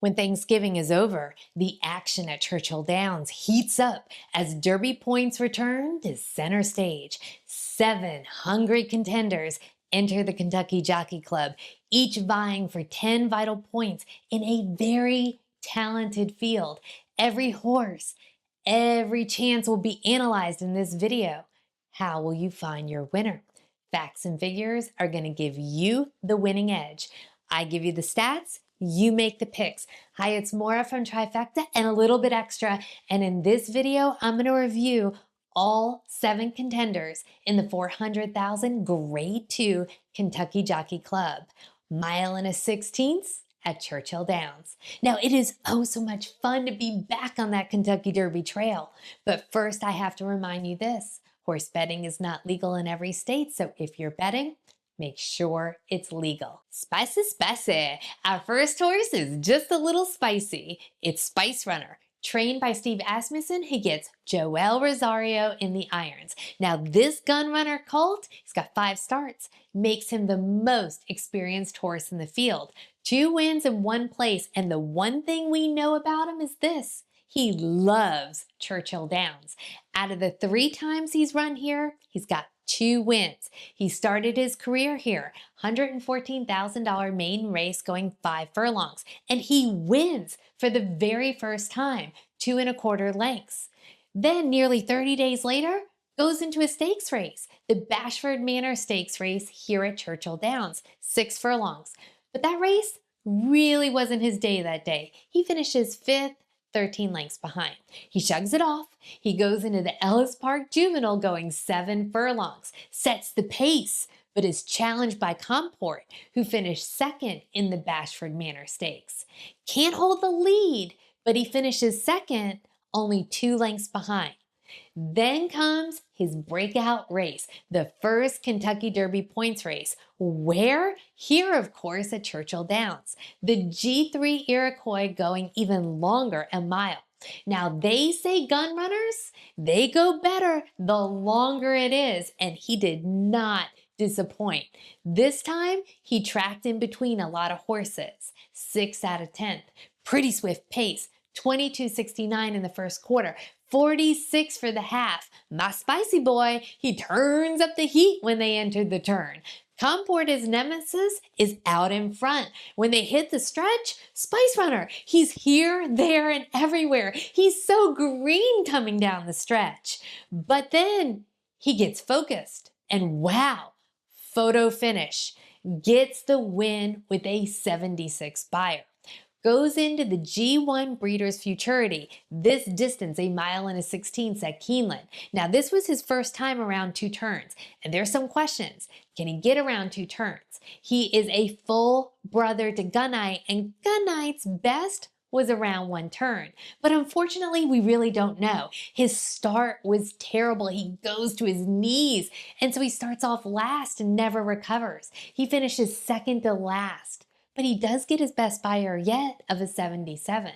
When Thanksgiving is over, the action at Churchill Downs heats up as Derby points return to center stage. 7 hungry contenders enter the Kentucky Jockey Club, each vying for 10 vital points in a very talented field. Every horse, every chance will be analyzed in this video. How will you find your winner? Facts and figures are going to give you the winning edge. I give you the stats, you make the picks. Hi, it's Maura from Trifecta and a little bit extra. And in this video, I'm going to review all 7 contenders in the 400,000 Grade 2 Kentucky Jockey Club. Mile and a 16th at Churchill Downs. Now, it is oh so much fun to be back on that Kentucky Derby trail. But first, I have to remind you this. Horse betting is not legal in every state, so if you're betting, make sure it's legal. Spicy, spicy. Our first horse is just a little spicy. It's Spice Runner, trained by Steve Asmussen, who gets Joel Rosario in the irons. Now, this gun runner colt, he's got 5 starts, makes him the most experienced horse in the field. 2 wins and 1 place, and the one thing we know about him is this. He loves Churchill Downs. Out of the 3 times he's run here, he's got 2 wins. He started his career here, $114,000 maiden race going 5 furlongs, and he wins for the very first time, 2 1/4 lengths. Then nearly 30 days later, goes into a stakes race, the Baffert Manor Stakes race here at Churchill Downs, 6 furlongs. But that race really wasn't his day that day. He finishes 5th, 13 lengths behind. He shrugs it off. He goes into the Ellis Park Juvenile going 7 furlongs, sets the pace, but is challenged by Kapur, who finished 2nd in the Baffert Manor Stakes. Can't hold the lead, but he finishes 2nd, only 2 lengths behind. Then comes his breakout race, the first Kentucky Derby points race. Where? Here, of course, at Churchill Downs. The G3 Iroquois going even longer, a mile. Now, they say gun runners, they go better the longer it is, and he did not disappoint. This time, he tracked in between a lot of horses, 6 out of 10th. Pretty swift pace, 22.69 in the first quarter. 46 for the half. My spicy boy, he turns up the heat when they entered the turn. Kapur, his nemesis, is out in front. When they hit the stretch, Spice Runner, he's here, there, and everywhere. He's so green coming down the stretch. But then he gets focused, and wow, photo finish. Gets the win with a 76 buyer. Goes into the G1 Breeders' Futurity, this distance, a mile and a 16th at Keeneland. Now, this was his first time around 2 turns, and there's some questions. Can he get around 2 turns? He is a full brother to Gunite, and Gunite's best was around 1 turn. But unfortunately, we really don't know. His start was terrible. He goes to his knees, and so he starts off last and never recovers. He finishes 2nd to last. But he does get his best buyer yet of a 77.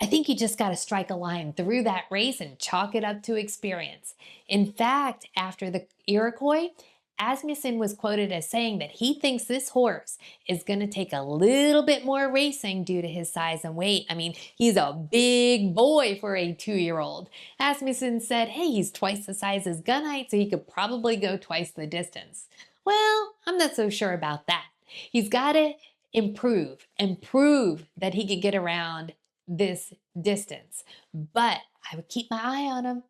I think you just got to strike a line through that race and chalk it up to experience. In fact, after the Iroquois, Asmussen was quoted as saying that he thinks this horse is going to take a little bit more racing due to his size and weight. I mean, he's a big boy for a 2-year-old. Asmussen said, hey, he's twice the size as Gunite, so he could probably go twice the distance. Well, I'm not so sure about that. He's got to improve and prove that he could get around this distance. But I would keep my eye on him.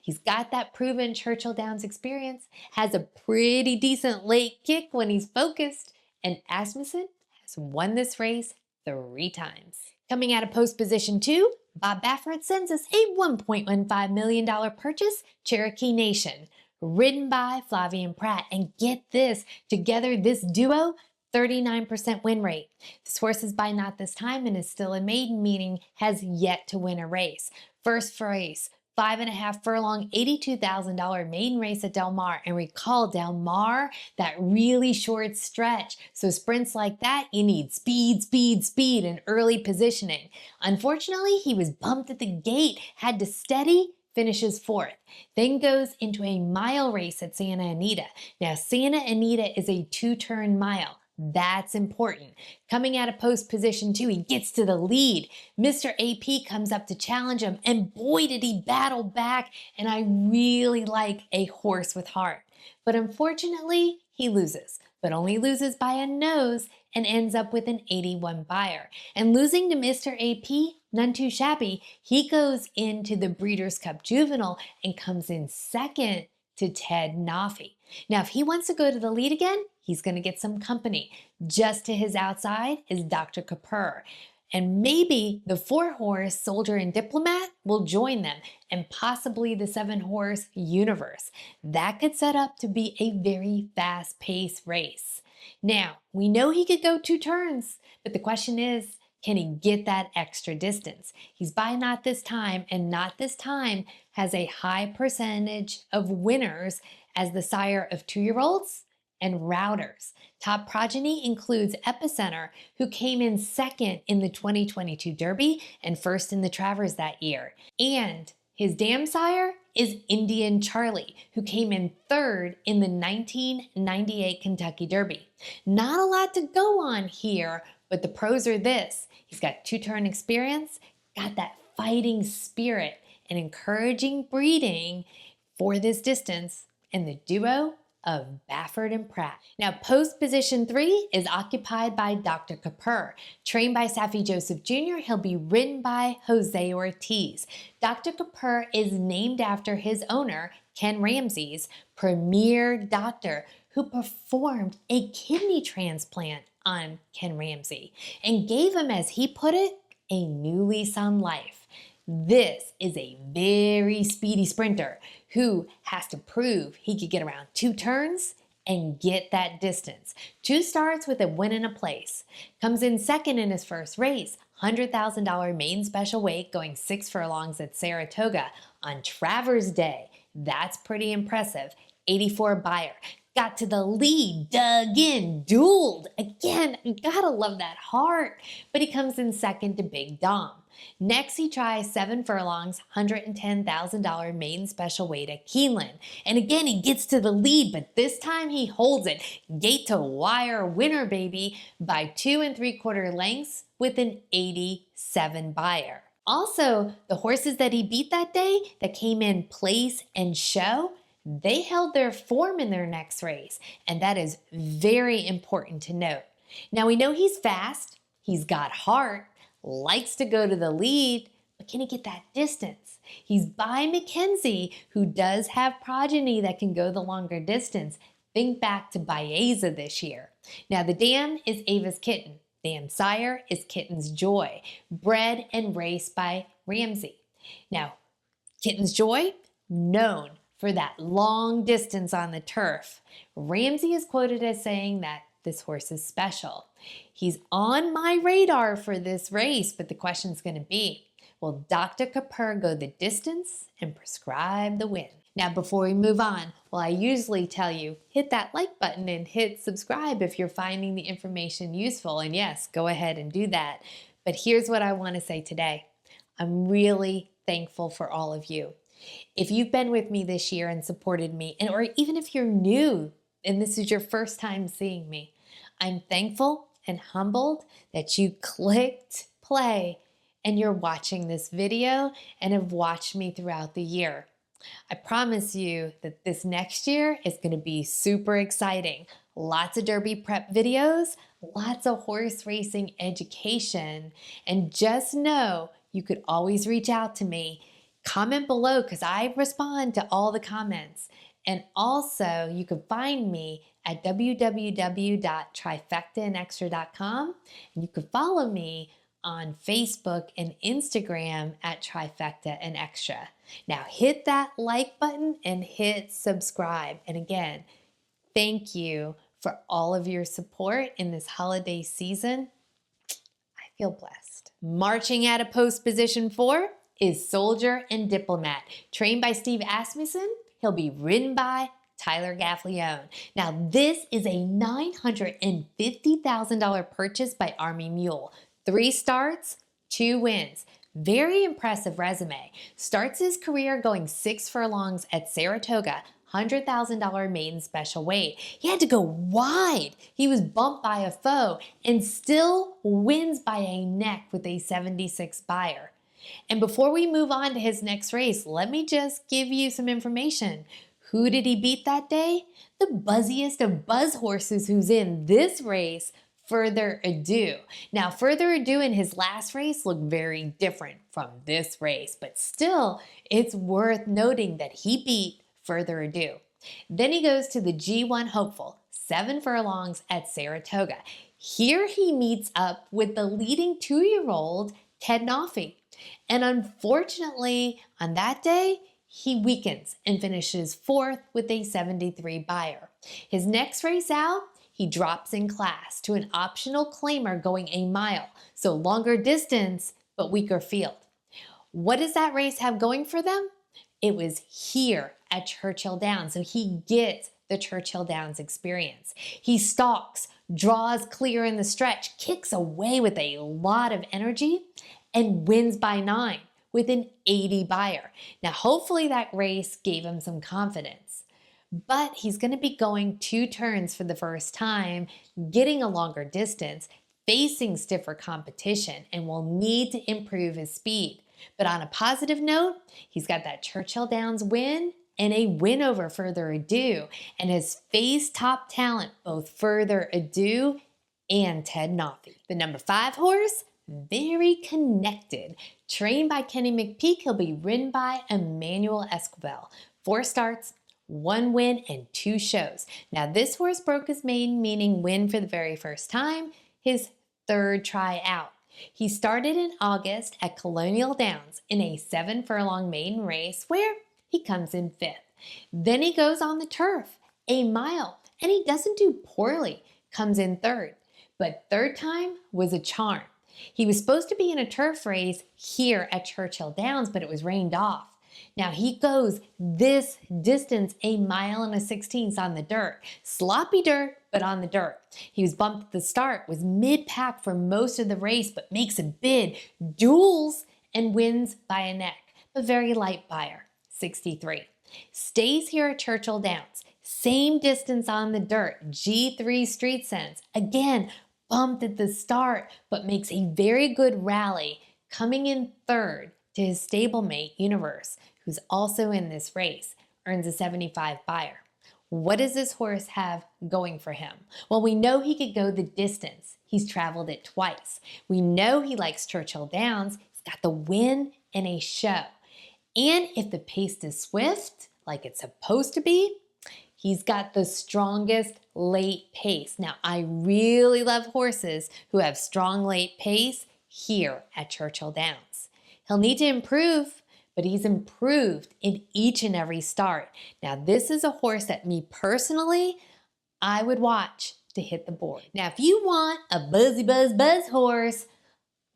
He's got that proven Churchill Downs experience, has a pretty decent late kick when he's focused, and Asmussen has won this race 3 times. Coming out of post position 2, Bob Baffert sends us a $1.15 million purchase, Cherokee Nation, ridden by Baffert and Prat. And get this, together this duo, 39% win rate. This horse is by not this time and is still a maiden, meaning has yet to win a race. First race, 5.5 furlong, $82,000 maiden race at Del Mar. And recall, Del Mar, that really short stretch. So sprints like that, you need speed, speed, speed, and early positioning. Unfortunately, he was bumped at the gate, had to steady, finishes 4th, then goes into a mile race at Santa Anita. Now, Santa Anita is a 2-turn mile. That's important. Coming out of post position 2, he gets to the lead. Mr. AP comes up to challenge him, and boy, did he battle back, and I really like a horse with heart. But unfortunately, he loses, but only loses by a nose and ends up with an 81 buyer. And losing to Mr. AP, none too shabby, he goes into the Breeders' Cup Juvenile and comes in second to Ted Nafi. Now, if he wants to go to the lead again, he's going to get some company. Just to his outside is Dr. Kapur. And maybe the 4-horse Soldier and Diplomat will join them, and possibly the 7-horse Universe. That could set up to be a very fast-paced race. Now, we know he could go 2 turns, but the question is, can he get that extra distance? He's by Not This Time, and Not This Time has a high percentage of winners as the sire of 2-year-olds and routers. Top progeny includes Epicenter, who came in second in the 2022 Derby and first in the Travers that year. And his dam sire is Indian Charlie, who came in third in the 1998 Kentucky Derby. Not a lot to go on here, but the pros are this. He's got 2-turn experience, got that fighting spirit, and encouraging breeding for this distance, and the duo of Baffert and Prat. Now, post position 3 is occupied by Dr. Kapur. Trained by Safi Joseph Jr., he'll be ridden by Jose Ortiz. Dr. Kapur is named after his owner, Ken Ramsey's premier doctor, who performed a kidney transplant on Ken Ramsey and gave him, as he put it, a new lease on life. This is a very speedy sprinter who has to prove he could get around 2 turns and get that distance. 2 starts with a win and a place. Comes in second in his first race, $100,000 main special weight, going 6 furlongs at Saratoga on Travers Day. That's pretty impressive. 84 buyer. Got to the lead, dug in, dueled. Again, you gotta love that heart. But he comes in second to Big Dom. Next, he tries 7 furlongs, $110,000 maiden special weight at Keeneland. And again, he gets to the lead, but this time he holds it. Gate to wire winner, baby, by 2 3/4 lengths with an 87 buyer. Also, the horses that he beat that day that came in place and show, they held their form in their next race, and that is very important to note. Now, we know he's fast, he's got heart, likes to go to the lead, but can he get that distance? He's by Mackenzie, who does have progeny that can go the longer distance. Think back to Baeza this year. Now, the dam is Ava's Kitten. Dam sire is Kitten's Joy, bred and raced by Ramsey. Now, Kitten's Joy, known for that long distance on the turf. Ramsey is quoted as saying that this horse is special. He's on my radar for this race, but the question's going to be, will Dr. Kapur go the distance and prescribe the win? Now, before we move on, well, I usually tell you, hit that like button and hit subscribe if you're finding the information useful. And yes, go ahead and do that. But here's what I want to say today. I'm really thankful for all of you. If you've been with me this year and supported me, or even if you're new and this is your first time seeing me, I'm thankful and humbled that you clicked play and you're watching this video and have watched me throughout the year. I promise you that this next year is going to be super exciting. Lots of Derby prep videos, lots of horse racing education, and just know you could always reach out to me. Comment below because I respond to all the comments. And also, you can find me at www.trifectaandextra.com, and you can follow me on Facebook and Instagram at Trifecta and Extra. Now hit that like button and hit subscribe. And again, thank you for all of your support in this holiday season. I feel blessed. Marching out of post position 4 is Soldier and Diplomat. Trained by Steve Asmussen, he'll be ridden by Tyler Gaffleone. Now, this is a $950,000 purchase by Army Mule. 3 starts, 2 wins. Very impressive resume. Starts his career going 6 furlongs at Saratoga $100,000 maiden special weight. He had to go wide. He was bumped by a foe and still wins by a neck with a 76 buyer. And before we move on to his next race, let me just give you some information. Who did he beat that day? The buzziest of buzz horses who's in this race, Further Ado. Now, Further Ado in his last race looked very different from this race, but still, it's worth noting that he beat Further Ado. Then he goes to the G1 Hopeful, 7 furlongs at Saratoga. Here he meets up with the leading 2-year-old Ted Noffey. And unfortunately, on that day, he weakens and finishes 4th with a 73 buyer. His next race out, he drops in class to an optional claimer going a mile, so longer distance, but weaker field. What does that race have going for them? It was here at Churchill Downs, so he gets the Churchill Downs experience. He stalks, draws clear in the stretch, kicks away with a lot of energy, and wins by 9 with an 80 buyer. Now, hopefully that race gave him some confidence, but he's going to be going 2 turns for the first time, getting a longer distance, facing stiffer competition, and will need to improve his speed. But on a positive note, he's got that Churchill Downs win and a win over Further Ado, and has faced top talent, both Further Ado and Ted Noffey. The number 5 horse, very connected. Trained by Kenny McPeak, he'll be ridden by Emmanuel Esquivel. 4 starts, 1 win, and 2 shows. Now this horse broke his maiden, meaning win for the very first time, his 3rd try out. He started in August at Colonial Downs in a 7 furlong maiden race where he comes in 5th. Then he goes on the turf, a mile, and he doesn't do poorly, comes in 3rd. But 3rd time was a charm. He was supposed to be in a turf race here at Churchill Downs, but it was rained off. Now he goes this distance, a mile and a 16th on the dirt. Sloppy dirt, but on the dirt. He was bumped at the start, was mid-pack for most of the race, but makes a bid, duels, and wins by a neck. A very light buyer, 63. Stays here at Churchill Downs. Same distance on the dirt, G3 Street Sense. Again, bumped at the start, but makes a very good rally, coming in 3rd to his stablemate, Universe, who's also in this race, earns a 75 buyer. What does this horse have going for him? Well, we know he could go the distance. He's traveled it twice. We know he likes Churchill Downs. He's got the win and a show. And if the pace is swift, like it's supposed to be, he's got the strongest late pace. Now, I really love horses who have strong late pace here at Churchill Downs. He'll need to improve, but he's improved in each and every start. Now, this is a horse that me personally, I would watch to hit the board. Now, if you want a buzz horse,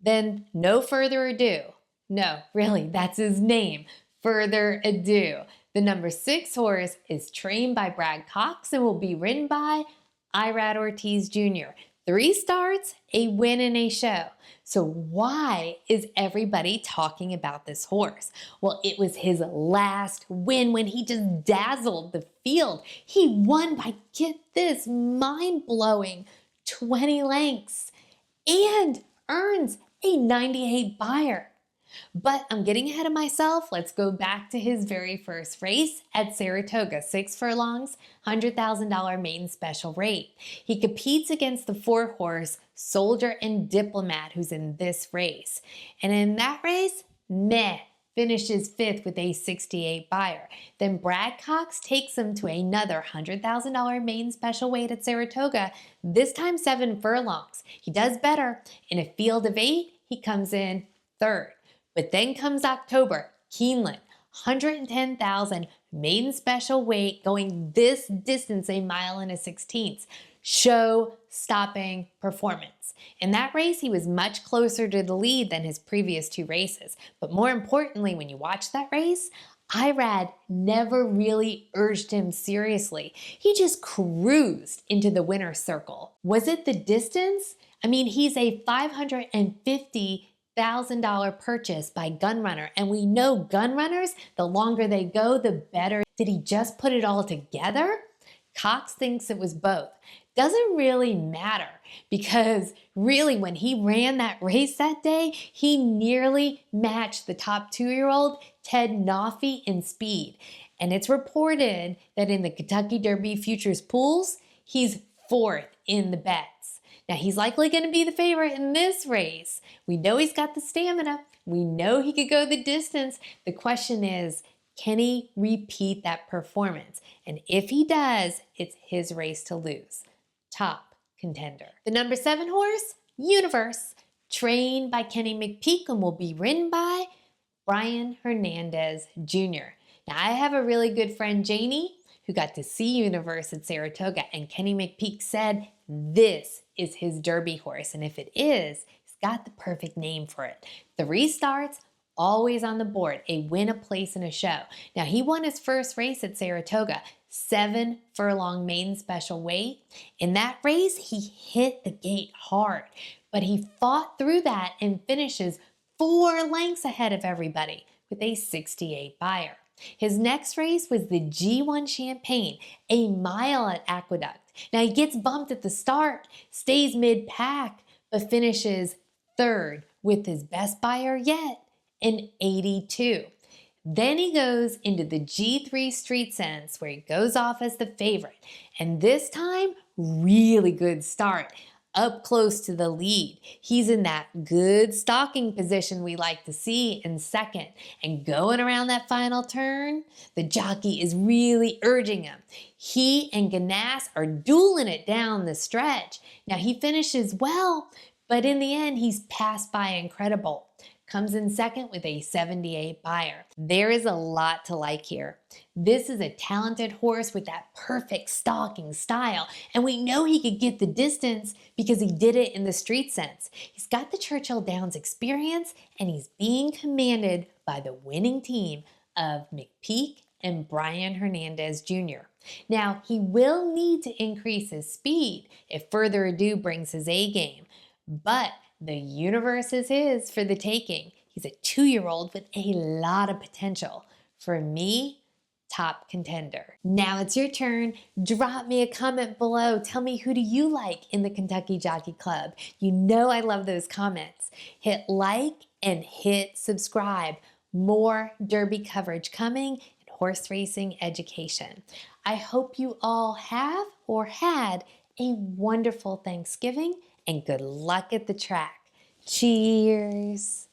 then no Further Ado. No, really, that's his name, Further Ado. The number 6 horse is trained by Brad Cox and will be ridden by Irad Ortiz Jr. 3 starts, a win, and a show. So why is everybody talking about this horse? Well, it was his last win when he just dazzled the field. He won by, get this, mind-blowing 20 lengths and earns a 98 buyer. But I'm getting ahead of myself. Let's go back to his very first race at Saratoga, 6 furlongs, $100,000 maiden special rate. He competes against the 4 horse Soldier and Diplomat, who's in this race. And in that race, finishes 5th with a 68 buyer. Then Brad Cox takes him to another $100,000 maiden special weight at Saratoga, this time 7 furlongs. He does better. In a field of 8, he comes in 3rd. But then comes October, Keeneland, 110,000 maiden special weight, going this distance, a mile and a 16th. Show-stopping performance. In that race, he was much closer to the lead than his previous 2 races. But more importantly, when you watch that race, Irad never really urged him seriously. He just cruised into the winner's circle. Was it the distance? I mean, he's a $550,000 purchase by Gunrunner, and we know gun runners, the longer they go, the better Did he just put it all together? Cox thinks it was both. Doesn't really matter because really when he ran that race that day, he nearly matched the top 2-year-old Ted Noffey in speed. And it's reported that in the Kentucky Derby futures pools, he's 4th in the bets. Now he's likely going to be the favorite in this race. We know he's got the stamina. We know he could go the distance. The question is, can he repeat that performance? And if he does, it's his race to lose. Top Contender. The number 7 horse, Universe, trained by Kenny McPeek and will be ridden by Brian Hernandez Jr. Now I have a really good friend, Janie, who got to see Universe at Saratoga, and Kenny McPeek said this is his Derby horse, and if it is, he's got the perfect name for it. 3 starts, always on the board, a win, a place, and a show. Now, he won his first race at Saratoga, 7 furlong maiden special weight. In that race, he hit the gate hard, but he fought through that and finishes 4 lengths ahead of everybody with a 68 buyer. His next race was the G1 Champagne, a mile at Aqueduct. Now, he gets bumped at the start, stays mid-pack, but finishes 3rd with his best buyer yet, an 82. Then he goes into the G3 Street Sense where he goes off as the favorite. And this time, really good start, up close to the lead. He's in that good stalking position we like to see in 2nd. And going around that final turn, the jockey is really urging him. He and Ganas are dueling it down the stretch. Now he finishes well, but in the end, he's passed by Incredible. Comes in 2nd with a 78 buyer. There is a lot to like here. This is a talented horse with that perfect stalking style, and we know he could get the distance because he did it in the Street Sense. He's got the Churchill Downs experience, and he's being commanded by the winning team of McPeek and Brian Hernandez Jr. Now, he will need to increase his speed if Further Ado brings his A game, but the Universe is his for the taking. He's a 2-year-old with a lot of potential. For me, Top Contender. Now it's your turn. Drop me a comment below. Tell me, who do you like in the Kentucky Jockey Club? You know I love those comments. Hit like and hit subscribe. More Derby coverage coming and horse racing education. I hope you all have or had a wonderful Thanksgiving and good luck at the track. Cheers.